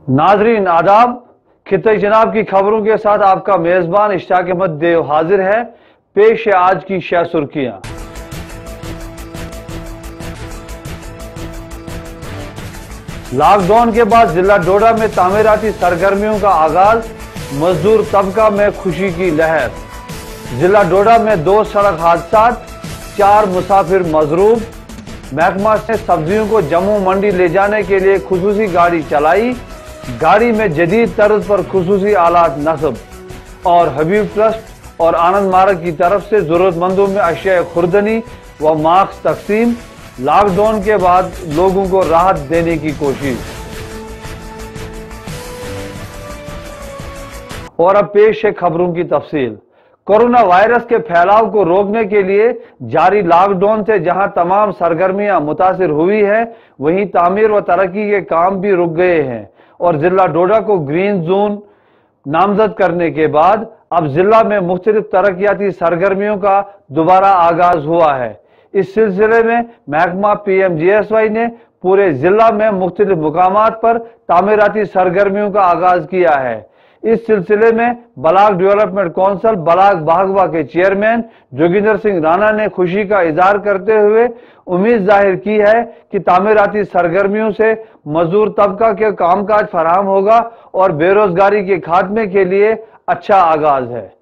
नाजरीन आदाब, खिते जनाब की खबरों के साथ आपका मेजबान इश्ताक अहमद देव हाजिर है। पेश है आज की शह सुर्खियां। लॉकडाउन के बाद जिला डोडा में तामीराती सरगर्मियों का आगाज, मजदूर तबका में खुशी की लहर। जिला डोडा में 2 सड़क हादसा, 4 मुसाफिर मजरूब। महकमा ने सब्जियों को जम्मू मंडी ले जाने के लिए खुसूसी गाड़ी चलाई। गाड़ी में जदीद तर्ज पर खुसूसी आलात नस्ब। और हबीब ट्रस्ट और आनंद मार्ग की तरफ से जरूरतमंदों में अशिया खुर्दनी व मास्क तकसीम। लॉकडाउन के बाद लोगों को राहत देने की कोशिश। और अब पेश है खबरों की तफसील। कोरोना वायरस के फैलाव को रोकने के लिए जारी लॉकडाउन से जहां तमाम सरगर्मियां मुतासिर हुई हैं, वहीं तामीर व तरक्की के काम भी रुक गए हैं। और जिला डोडा को ग्रीन जोन नामजद करने के बाद अब जिला में मुख्तलिफ तरक्याती सरगर्मियों का दोबारा आगाज हुआ है। इस सिलसिले में महकमा PMGSY ने पूरे जिला में मुख्तलिफ मुकामात पर तामीराती सरगर्मियों का आगाज किया है। इस सिलसिले में ब्लॉक डेवलपमेंट काउंसिल ब्लॉक भागवा के चेयरमैन जोगिंदर सिंह राणा ने खुशी का इजहार करते हुए उम्मीद जाहिर की है कि तामीराती सरगर्मियों से मजदूर तबका के कामकाज फराहम होगा और बेरोजगारी के खात्मे के लिए अच्छा आगाज है।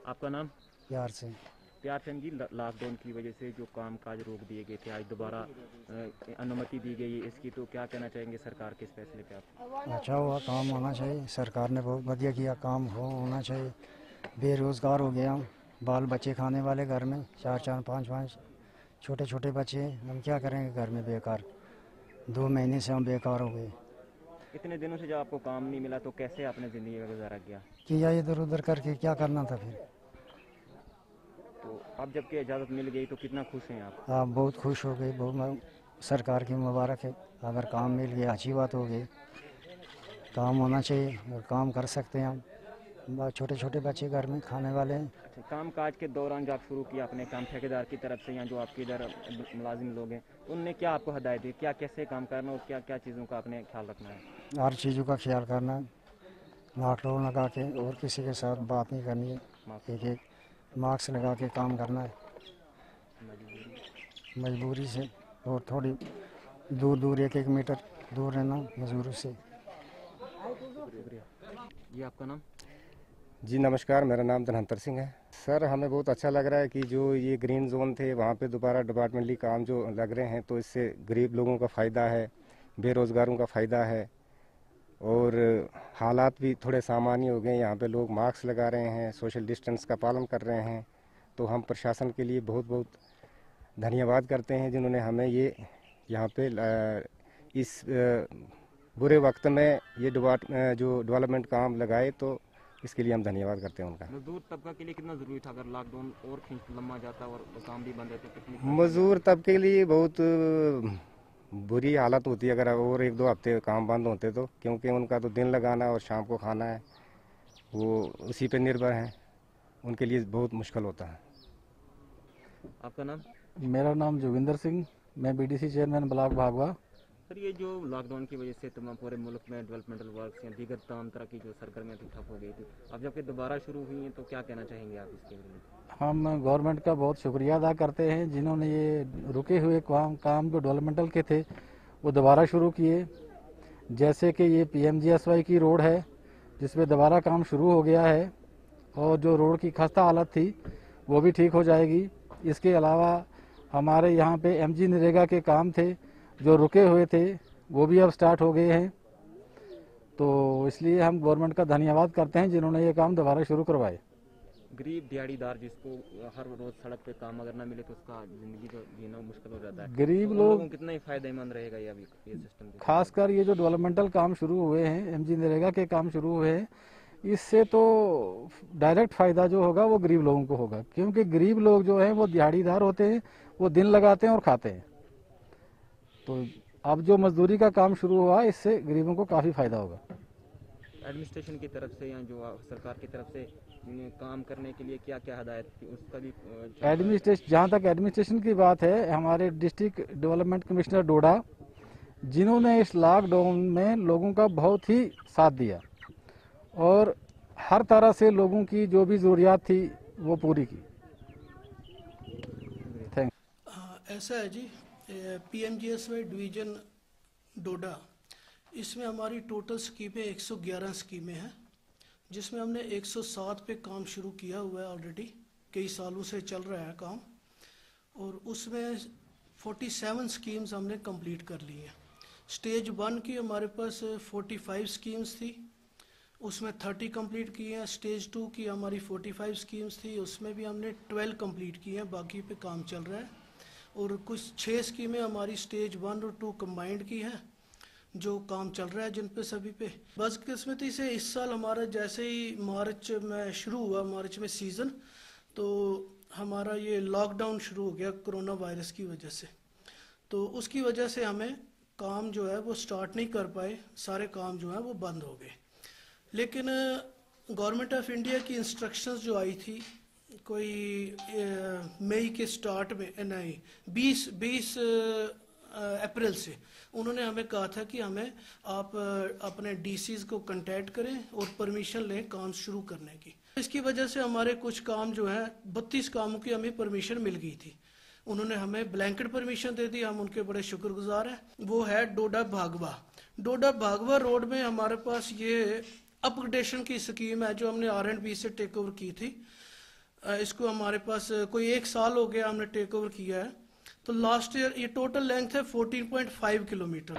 आपका नाम? प्यार से। प्यार सिंह जी, लॉकडाउन की वजह से जो काम काज रोक दिए गए थे, आज दोबारा अनुमति दी गई है इसकी, तो क्या कहना चाहेंगे सरकार के इस फैसले पे आप? अच्छा हुआ, काम होना चाहिए। सरकार ने बहुत बढ़िया किया, काम होना चाहिए। बेरोजगार हो गया, बाल बच्चे खाने वाले घर में 4-4, 5-5 छोटे छोटे बच्चे, हम क्या करेंगे घर में बेकार। 2 महीने से हम बेकार हो गए। इतने दिनों से जब आपको काम नहीं मिला तो कैसे आपने ज़िंदगी का गुजारा किया? किया इधर उधर करके, क्या करना था फिर। तो अब जबकि इजाज़त मिल गई तो कितना खुश हैं आप? आप बहुत खुश हो गए, बहुत सरकार की मुबारक है। अगर काम मिल गया अच्छी बात हो गई। काम होना चाहिए और काम कर सकते हैं हम। छोटे छोटे बच्चे घर में खाने वाले हैं। अच्छा, काम काज के दौरान जब शुरू किया अपने काम ठेकेदार की तरफ से या जो आपके इधर मुलाजिम लोग हैं, तो उनने क्या आपको हदायत दी, क्या कैसे काम करना और क्या क्या चीज़ों का आपने ख्याल रखना है? हर चीज़ों का ख्याल करना, लॉकडाउन लगा के और किसी के साथ बात नहीं करनी है। एक मास्क लगा के काम करना है मजबूरी से, और थोड़ी दूर दूर 1-1 मीटर दूर रहना मजदूरों से। ये आपका नाम? जी नमस्कार, मेरा नाम धनंतर सिंह है। सर, हमें बहुत अच्छा लग रहा है कि जो ये ग्रीन जोन थे वहाँ पे दोबारा डिपार्टमेंटली काम जो लग रहे हैं, तो इससे गरीब लोगों का फ़ायदा है, बेरोज़गारों का फ़ायदा है और हालात भी थोड़े सामान्य हो गए। यहाँ पे लोग मास्क लगा रहे हैं, सोशल डिस्टेंस का पालन कर रहे हैं। तो हम प्रशासन के लिए बहुत बहुत धन्यवाद करते हैं जिन्होंने हमें ये यहाँ पे इस बुरे वक्त में ये जो डेवलपमेंट काम लगाए, तो इसके लिए हम धन्यवाद करते हैं उनका। मजदूर तबका के लिए कितना ज़रूरी था अगर लॉकडाउन और लंबा जाता और काम भी बंद रहते तो कितनी? मजदूर तबके के लिए बहुत बुरी हालत होती है अगर और 1-2 हफ्ते काम बंद होते तो, क्योंकि उनका तो दिन लगाना और शाम को खाना है, वो उसी पे निर्भर हैं। उनके लिए बहुत मुश्किल होता है। आपका नाम? मेरा नाम जोगिंदर सिंह, मैं BDC चेयरमैन ब्लॉक भागवा। सर, ये जो लॉकडाउन की वजह से तमाम पूरे मुल्क में डेवलपमेंटल वर्क या दीगर तमाम तरह की जो सरगर्मियाँ थी ठप हो गई थी, अब जबकि दोबारा शुरू हुई हैं, तो क्या कहना चाहेंगे आप इसके लिए? हम गवर्नमेंट का बहुत शुक्रिया अदा करते हैं जिन्होंने ये रुके हुए काम जो डेवलपमेंटल के थे वो दोबारा शुरू किए। जैसे कि ये PMGSY की रोड है जिसमें दोबारा काम शुरू हो गया है और जो रोड की खस्ता हालत थी वो भी ठीक हो जाएगी। इसके अलावा हमारे यहाँ पे MG नरेगा के काम थे जो रुके हुए थे, वो भी अब स्टार्ट हो गए हैं। तो इसलिए हम गवर्नमेंट का धन्यवाद करते हैं जिन्होंने ये काम दोबारा शुरू करवाए। गरीब दिहाड़ीदार जिसको हर रोज सड़क पे काम अगर ना मिले तो उसका जिंदगी जो जीना मुश्किल हो जाता है, गरीब तो उन लोग लोगों को कितना ही फायदेमंद रहेगा ये अभी ये सिस्टम? खासकर ये जो डेवलपमेंटल काम शुरू हुए हैं, एमजी नरेगा के काम शुरू हुए हैं, इससे तो डायरेक्ट फायदा जो होगा वो गरीब लोगों को होगा, क्योंकि गरीब लोग जो हैं वो दिहाड़ीदार होते हैं, वो दिन लगाते हैं और खाते हैं। तो अब जो मजदूरी का काम शुरू हुआ, इससे गरीबों को काफी फायदा होगा। एडमिनिस्ट्रेशन की तरफ से या जो सरकार की तरफ से काम करने के लिए क्या क्या हदायत थी उसका भी एडमिनिस्ट्रेशन, जहाँ तक एडमिनिस्ट्रेशन की बात है, हमारे डिस्ट्रिक्ट डेवलपमेंट कमिश्नर डोडा, जिन्होंने इस लॉकडाउन में लोगों का बहुत ही साथ दिया और हर तरह से लोगों की जो भी जरूरियात थी वो पूरी की। थैंक ऐसा है जी, पीएमजीएसवाई डिवीजन डोडा, इसमें हमारी टोटल स्कीमें 111 स्कीमें हैं, जिसमें हमने 107 पे काम शुरू किया हुआ है ऑलरेडी, कई सालों से चल रहा है काम, और उसमें 47 स्कीम्स हमने कंप्लीट कर ली हैं। स्टेज 1 की हमारे पास 45 स्कीम्स थी, उसमें 30 कंप्लीट की हैं। स्टेज 2 की हमारी 45 स्कीम्स थी, उसमें भी हमने 12 कंप्लीट की हैं, बाकी पे काम चल रहा है। और कुछ 6 स्कीमें हमारी स्टेज 1 और 2 कंबाइंड की हैं, जो काम चल रहा है जिन पे सभी पे। बदकिस्मती से इस साल हमारा जैसे ही मार्च में शुरू हुआ, मार्च में सीज़न, तो हमारा ये लॉकडाउन शुरू हो गया कोरोना वायरस की वजह से। तो उसकी वजह से हमें काम जो है वो स्टार्ट नहीं कर पाए, सारे काम जो है वो बंद हो गए। लेकिन गवर्नमेंट ऑफ इंडिया की इंस्ट्रक्शंस जो आई थी कोई मई के स्टार्ट में, नहीं 20 अप्रैल से, उन्होंने हमें कहा था कि हमें आप अपने डीसीज को कांटेक्ट करें और परमिशन लें काम शुरू करने की। इसकी वजह से हमारे कुछ काम जो है 32 कामों की हमें परमिशन मिल गई थी। उन्होंने हमें ब्लैंकेट परमिशन दे दी, हम उनके बड़े शुक्रगुजार हैं। वो है डोडा भागवा रोड में हमारे पास ये अपग्रेडेशन की स्कीम है जो हमने R&B से टेक ओवर की थी। इसको हमारे पास कोई 1 साल हो गया हमने टेक ओवर किया है। तो लास्ट ईयर ये टोटल लेंथ है 14.5 किलोमीटर।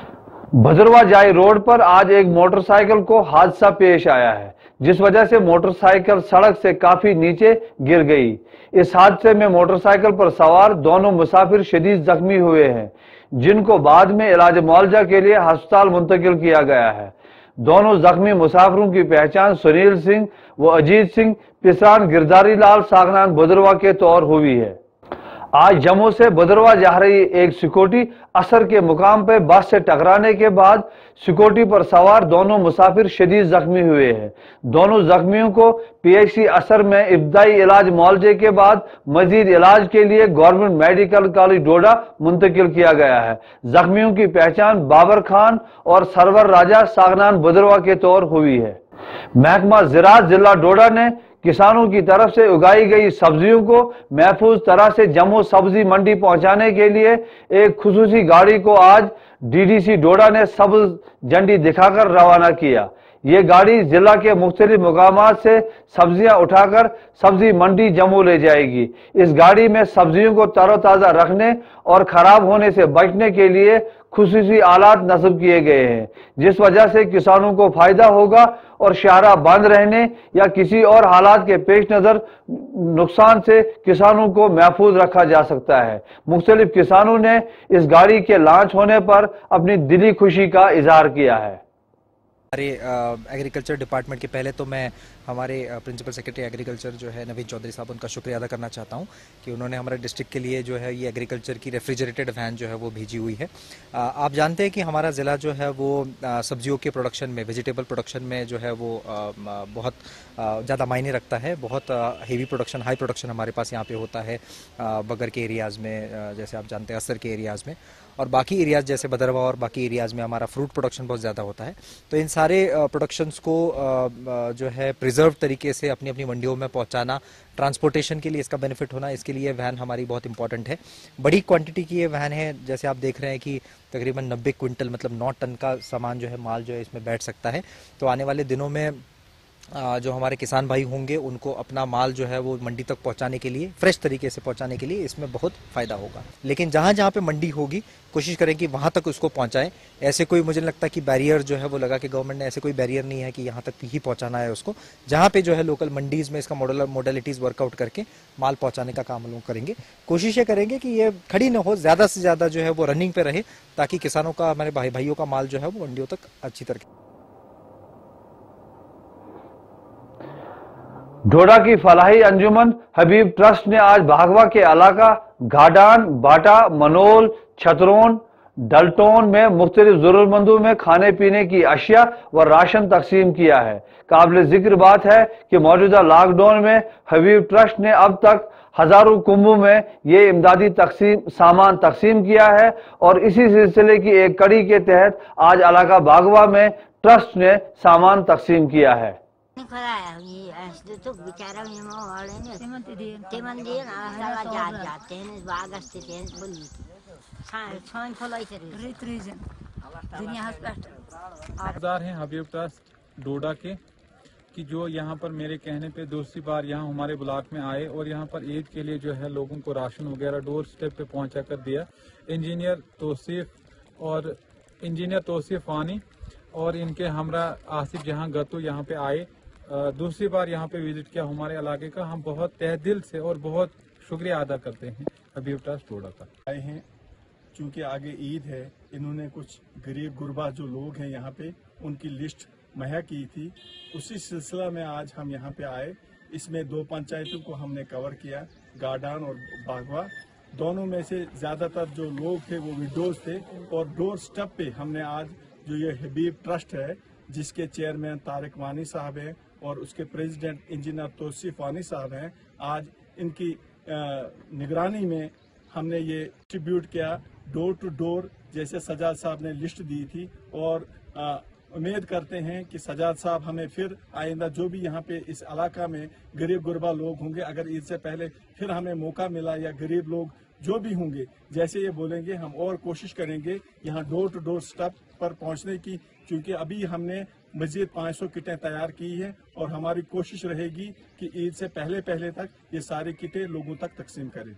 भद्रवा जाई रोड पर आज एक मोटरसाइकिल को हादसा पेश आया है, जिस वजह से मोटरसाइकिल सड़क से काफी नीचे गिर गई। इस हादसे में मोटरसाइकिल पर सवार दोनों मुसाफिर शदीद जख्मी हुए हैं, जिनको बाद में इलाज मुआवजा के लिए अस्पताल मुंतकिल किया गया है। दोनों जख्मी मुसाफिरों की पहचान सुनील सिंह व अजीत सिंह पिसान गिरधारी लाल सागनान भद्रवा के तौर हुई है। आज जम्मू से भद्रवा जा रही एक सिक्योरिटी असर के मुकाम पर बस से टकराने के बाद सिक्योरिटी पर सवार दोनों मुसाफिर शदीद जख्मी हुए हैं। दोनों जख्मियों को पीएचसी असर में इब्तदाई इलाज मुआवजे के बाद मजीद इलाज के लिए गवर्नमेंट मेडिकल कॉलेज डोडा मुंतकिल किया गया है। जख्मियों की पहचान बाबर खान और सरवर राजा सागनान भद्रवा के तौर हुई है। महकमा ज़राअत जिला डोडा ने किसानों की तरफ से उगाई गई सब्जियों को महफूज तरह से जम्मू सब्जी मंडी पहुंचाने के लिए एक खुसूसी गाड़ी को आज डीडीसी डोडा ने सब्ज झंडी दिखाकर रवाना किया। ये गाड़ी जिला के मुख्तलिफ मुकामात से सब्जियां उठाकर सब्जी मंडी जम्मू ले जाएगी। इस गाड़ी में सब्जियों को तरोताजा रखने और खराब होने से बचने के लिए खुसूसी आलात नस्ब किए गए हैं, जिस वजह से किसानों को फायदा होगा और शाहराह बंद रहने या किसी और हालात के पेश नजर नुकसान से किसानों को महफूज रखा जा सकता है। मुख्तलिफ किसानों ने इस गाड़ी के लॉन्च होने पर अपनी दिली खुशी का इजहार किया है। हमारे एग्रीकल्चर डिपार्टमेंट के पहले तो मैं हमारे प्रिंसिपल सेक्रेटरी एग्रीकल्चर जो है नवीन चौधरी साहब, उनका शुक्रिया अदा करना चाहता हूं कि उन्होंने हमारे डिस्ट्रिक्ट के लिए जो है ये एग्रीकल्चर की रेफ्रिजरेटेड वैन जो है वो भेजी हुई है। आप जानते हैं कि हमारा ज़िला जो है वो सब्जियों के प्रोडक्शन में, वेजिटेबल प्रोडक्शन में जो है वो बहुत ज़्यादा मायने रखता है। बहुत हेवी प्रोडक्शन, हाई प्रोडक्शन हमारे पास यहाँ पे होता है बगर के एरियाज़ में, जैसे आप जानते हैं असर के एरियाज़ में, और बाकी एरियाज़ जैसे भद्रवा और बाकी एरियाज़ में हमारा फ्रूट प्रोडक्शन बहुत ज़्यादा होता है। तो इन सारे प्रोडक्शंस को जो है प्रिजर्व तरीके से अपनी अपनी मंडियों में पहुंचाना, ट्रांसपोर्टेशन के लिए इसका बेनिफिट होना, इसके लिए वैन हमारी बहुत इंपॉर्टेंट है। बड़ी क्वांटिटी की ये वैन है, जैसे आप देख रहे हैं कि तकरीबन 90 क्विंटल मतलब 9 टन का सामान जो है, माल जो है इसमें बैठ सकता है। तो आने वाले दिनों में जो हमारे किसान भाई होंगे उनको अपना माल जो है वो मंडी तक पहुंचाने के लिए, फ्रेश तरीके से पहुंचाने के लिए इसमें बहुत फ़ायदा होगा। लेकिन जहां जहां पे मंडी होगी कोशिश करें कि वहां तक उसको पहुंचाएं। ऐसे कोई मुझे लगता है कि बैरियर जो है वो लगा कि गवर्नमेंट ने ऐसे कोई बैरियर नहीं है कि यहाँ तक ही पहुंचाना है उसको। जहाँ पे जो है लोकल मंडीज़ में इसका मोडलिटीज़ वर्कआउट करके माल पहुँचाने का काम हम लोग करेंगे। कोशिश ये करेंगे कि ये खड़ी न हो, ज़्यादा से ज़्यादा जो है वो रनिंग पे रहे, ताकि किसानों का, हमारे भाइयों का माल जो है वो मंडियों तक अच्छी तरह। डोडा की फलाही अंजुमन हबीब ट्रस्ट ने आज भागवा के इलाका घाडान, बाटा, मनोल, छतरौन, डलटोन में मुख्तलिफ जरूरतमंदों में खाने पीने की अशिया व राशन तकसीम किया है। काबिल जिक्र बात है कि मौजूदा लॉकडाउन में हबीब ट्रस्ट ने अब तक हजारों कुंभों में ये इमदादी सामान तकसीम किया है और इसी सिलसिले की एक कड़ी के तहत आज इलाका भागवा में ट्रस्ट ने सामान तकसीम किया है। हैं हबीब ट्रस्ट डोडा के कि जो यहाँ पर मेरे कहने पे दूसरी बार यहाँ हमारे ब्लॉक में आए और यहाँ पर ईद के लिए जो है लोगों को राशन वगैरह डोर स्टेप पे पहुँचा कर दिया। इंजीनियर तौसीफ वानी और इनके हमरा आसिफ जहां गतू यहाँ पे आए, दूसरी बार यहाँ पे विजिट किया हमारे इलाके का। हम बहुत तहे दिल से और बहुत शुक्रिया अदा करते हैं हबीब ट्रस्ट डोडा का। आए हैं चूंकि आगे ईद है, इन्होंने कुछ गरीब गुरबा जो लोग हैं यहाँ पे उनकी लिस्ट मुहैया की थी। उसी सिलसिला में आज हम यहाँ पे आए। इसमें 2 पंचायतों को हमने कवर किया, गार्डान और बागवा। दोनों में से ज्यादातर जो लोग थे वो विडोज थे और डोर स्टेप पे हमने आज जो ये हबीब ट्रस्ट है जिसके चेयरमैन तारिक वानी साहब हैं और उसके प्रेसिडेंट इंजीनियर तौसीफ वानी साहब हैं, आज इनकी निगरानी में हमने ये डिस्ट्रीब्यूट किया डोर टू डोर, जैसे सजाद साहब ने लिस्ट दी थी। और उम्मीद करते हैं कि सजाद साहब हमें फिर आइंदा जो भी यहाँ पे इस इलाका में गरीब गुरबा लोग होंगे, अगर ईद से पहले फिर हमें मौका मिला या गरीब लोग जो भी होंगे जैसे ये बोलेंगे, हम और कोशिश करेंगे यहाँ डोर टू डोर स्टेप पर पहुँचने की। क्योंकि अभी हमने मजीद 500 किटें तैयार की है और हमारी कोशिश रहेगी कि ईद से पहले तक ये सारी किटें लोगों तक तकसीम करें।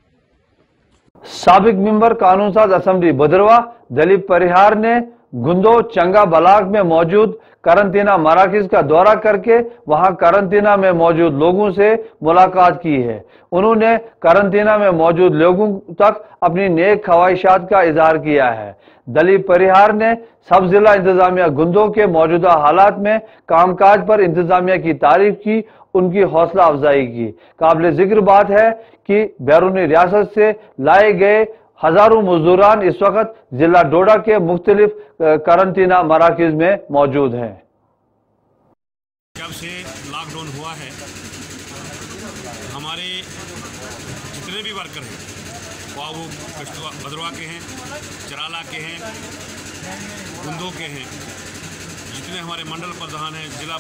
साबिक मेंबर कानून साज असेंबली भद्रवा दिलीप परिहार ने गुंदो चंगा ब्लॉक में मौजूद करंतना मराकज का दौरा करके वहां करंतना में मौजूद लोगों से मुलाकात की है। उन्होंने करंतना में मौजूद लोगों तक अपनी नेक ख्वाहिशात का इजहार किया है। दिलीप परिहार ने सब जिला इंतजामिया गुंदो के मौजूदा हालात में कामकाज पर इंतजामिया की तारीफ की, उनकी हौसला अफजाई की। काबिल जिक्र बात है कि बैरूनी रियासत से लाए गए हजारों मजदूरान इस वक्त जिला डोडा के मुख्तलिफ करंतना मराकज में मौजूद हैं। जब से लॉकडाउन हुआ है हमारे जितने भी वर्कर हैं, वो भद्रवा के हैं, चराला के हैं, गुंदो के हैं, जितने हमारे मंडल प्रधान हैं, जिला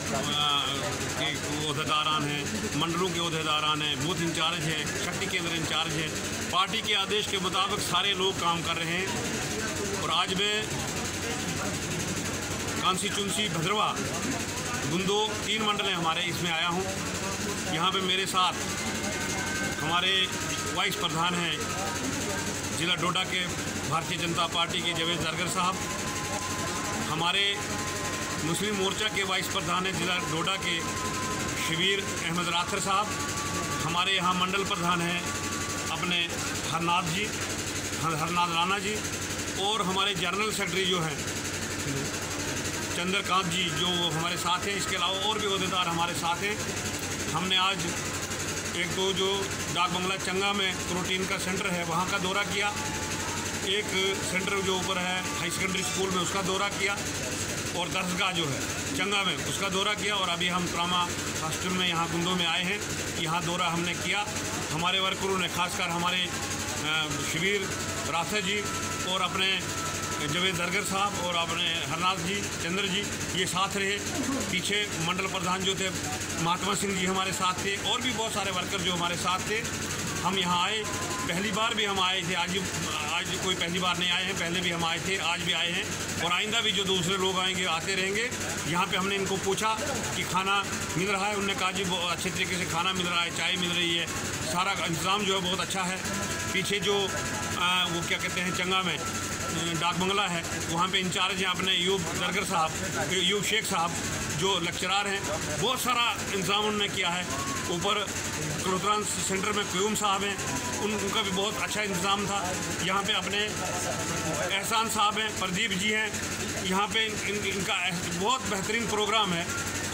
के ओहदेदारान हैं, मंडलों के ओहदेदारान हैं, बूथ इंचार्ज हैं, शक्ति केंद्र इंचार्ज हैं, पार्टी के आदेश के मुताबिक सारे लोग काम कर रहे हैं। और आज मैं कॉन्स्टिट्यूंसी भद्रवा गुंदो 3 मंडल हैं हमारे, इसमें आया हूँ। यहाँ पे मेरे साथ हमारे वाइस प्रधान हैं जिला डोडा के भारतीय जनता पार्टी के जावेद जरगर साहब, हमारे मुस्लिम मोर्चा के वाइस प्रधान हैं जिला डोडा के शबीर अहमद राथर साहब, हमारे यहाँ मंडल प्रधान हैं अपने हरनाथ राणा जी, और हमारे जनरल सेक्रेटरी जो हैं चंद्रकांत जी जो हमारे साथ हैं। इसके अलावा और भी ओहदेदार हमारे साथ हैं। हमने आज एक तो जो डाक बंगला चंगा में प्रोटीन का सेंटर है वहाँ का दौरा किया, एक सेंटर जो ऊपर है हाई सेकेंडरी स्कूल में उसका दौरा किया, और दरसगाह जो है चंगा में उसका दौरा किया, और अभी हम ट्रामा हॉस्टल में यहाँ गुंदो में आए हैं, यहाँ दौरा हमने किया। हमारे वर्करों ने खासकर हमारे शबीर राथर जी और अपने जावेद जरगर साहब और अपने हरनाथ जी, चंद्र जी ये साथ रहे। पीछे मंडल प्रधान जो थे महात्मा सिंह जी हमारे साथ थे, और भी बहुत सारे वर्कर जो हमारे साथ थे। हम यहाँ आए, पहली बार भी हम आए थे, आज कोई पहली बार नहीं आए हैं, पहले भी हम आए थे, आज भी आए हैं और आइंदा भी जो दूसरे लोग आएंगे आते रहेंगे। यहाँ पे हमने इनको पूछा कि खाना मिल रहा है, उन्होंने कहा जी बहुत अच्छे तरीके से खाना मिल रहा है, चाय मिल रही है, सारा इंतज़ाम जो है बहुत अच्छा है। पीछे जो वो क्या कहते हैं चंगा में डाक बंगला है, वहाँ पे इंचार्ज हैं अपने यूब दरगर साहब, यूब शेख साहब जो लेक्चरार हैं, बहुत सारा इंतज़ाम उन्होंने किया है। ऊपर क्रोतरान सेंटर में क्यूम साहब हैं, उनका भी बहुत अच्छा इंतज़ाम था। यहाँ पे अपने एहसान साहब हैं, प्रदीप जी हैं, यहाँ पे इनका बहुत बेहतरीन प्रोग्राम है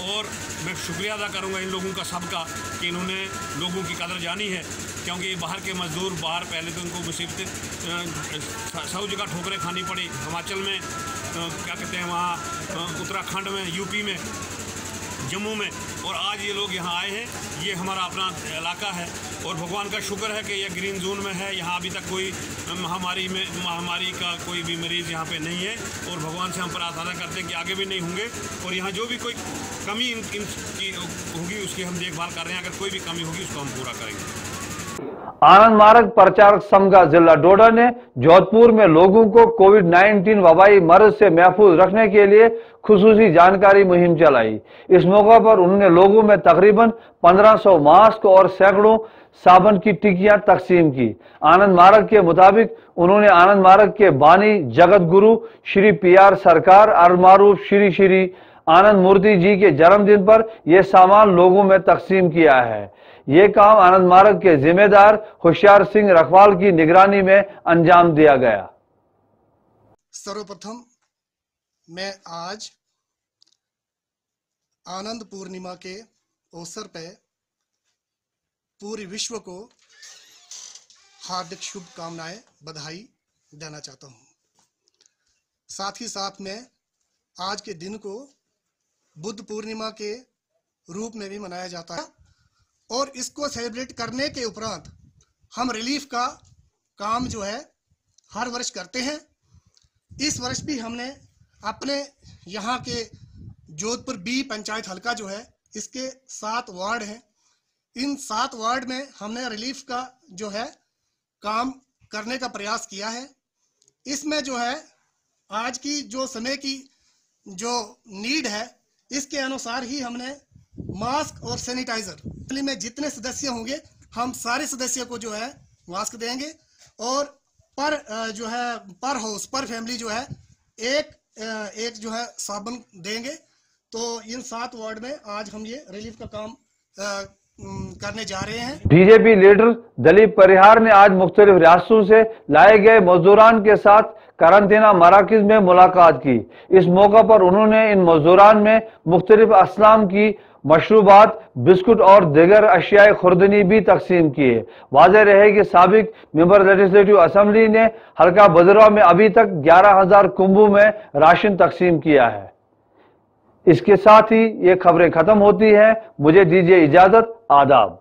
और मैं शुक्रिया अदा करूँगा इन लोगों का सबका कि इन्होंने लोगों की कदर जानी है, क्योंकि बाहर के मज़दूर बाहर पहले तो उनको मुसीबतें 100 जगह ठोकरें खानी पड़ी। हिमाचल में क्या कहते हैं वहाँ, उत्तराखंड में, यूपी में, जम्मू में, और आज ये लोग यहाँ आए हैं। ये हमारा अपना इलाका है और भगवान का शुक्र है कि ये ग्रीन जोन में है। यहाँ अभी तक कोई महामारी का कोई भी मरीज़ यहाँ पे नहीं है और भगवान से हम प्रार्थना करते हैं कि आगे भी नहीं होंगे और यहाँ जो भी कोई कमी इनकी होगी उसकी हम देखभाल कर रहे हैं। अगर कोई भी कमी होगी उसको हम पूरा करेंगे। आनंद मार्ग प्रचारक संघ का जिला डोडा ने जोधपुर में लोगों को कोविड-19 वबाई मर्ज से महफूज रखने के लिए खुसूसी जानकारी मुहिम चलाई। इस मौका पर उन्होंने लोगों में तकरीबन 1500 मास्क और सैकड़ों साबुन की टिक्कियां तकसीम की। आनंद मार्ग के मुताबिक उन्होंने आनंद मार्ग के बानी जगत गुरु श्री PR सरकार अलमारूफ श्री श्री आनंद मूर्ति जी के जन्मदिन पर यह सामान लोगों में तकसीम किया है। ये काम आनंद मार्ग के जिम्मेदार होशियार सिंह रखवाल की निगरानी में अंजाम दिया गया। सर्वप्रथम मैं आज आनंद पूर्णिमा के अवसर पे पूरे विश्व को हार्दिक शुभकामनाएं, बधाई देना चाहता हूं। साथ ही साथ में आज के दिन को बुद्ध पूर्णिमा के रूप में भी मनाया जाता है और इसको सेलिब्रेट करने के उपरांत हम रिलीफ का काम जो है हर वर्ष करते हैं। इस वर्ष भी हमने अपने यहाँ के जोधपुर B पंचायत हल्का जो है इसके 7 वार्ड हैं, इन 7 वार्ड में हमने रिलीफ का जो है काम करने का प्रयास किया है। इसमें जो है आज की जो समय की जो नीड है इसके अनुसार ही हमने मास्क और सैनिटाइजर में जितने सदस्य होंगे हम सारे सदस्य को जो है मास्क देंगे और जो है पर हाउस पर फैमिली जो है एक जो है साबुन देंगे। तो इन 7 वार्ड में आज हम ये रिलीफ का काम करने जा रहे हैं। बीजेपी लीडर दलीप परिहार ने आज मुख्तलिफ रियासतों से लाए गए मजदूरान के साथ कारंतना मराकज में मुलाकात की। इस मौका पर उन्होंने इन मजदूरान में मुख्तलिफ असलाम की मशरूबात, बिस्कुट और दीगर अशियाए खुर्दनी भी तकसीम किए। वाज़ेह रहे कि साबिक मेंबर लेजिस्लेटिव असेंबली ने हल्का बदरवा में अभी तक 11,000 कुंभों में राशन तकसीम किया है। इसके साथ ही ये खबरें खत्म होती हैं। मुझे दीजिए इजाजत। आदाब।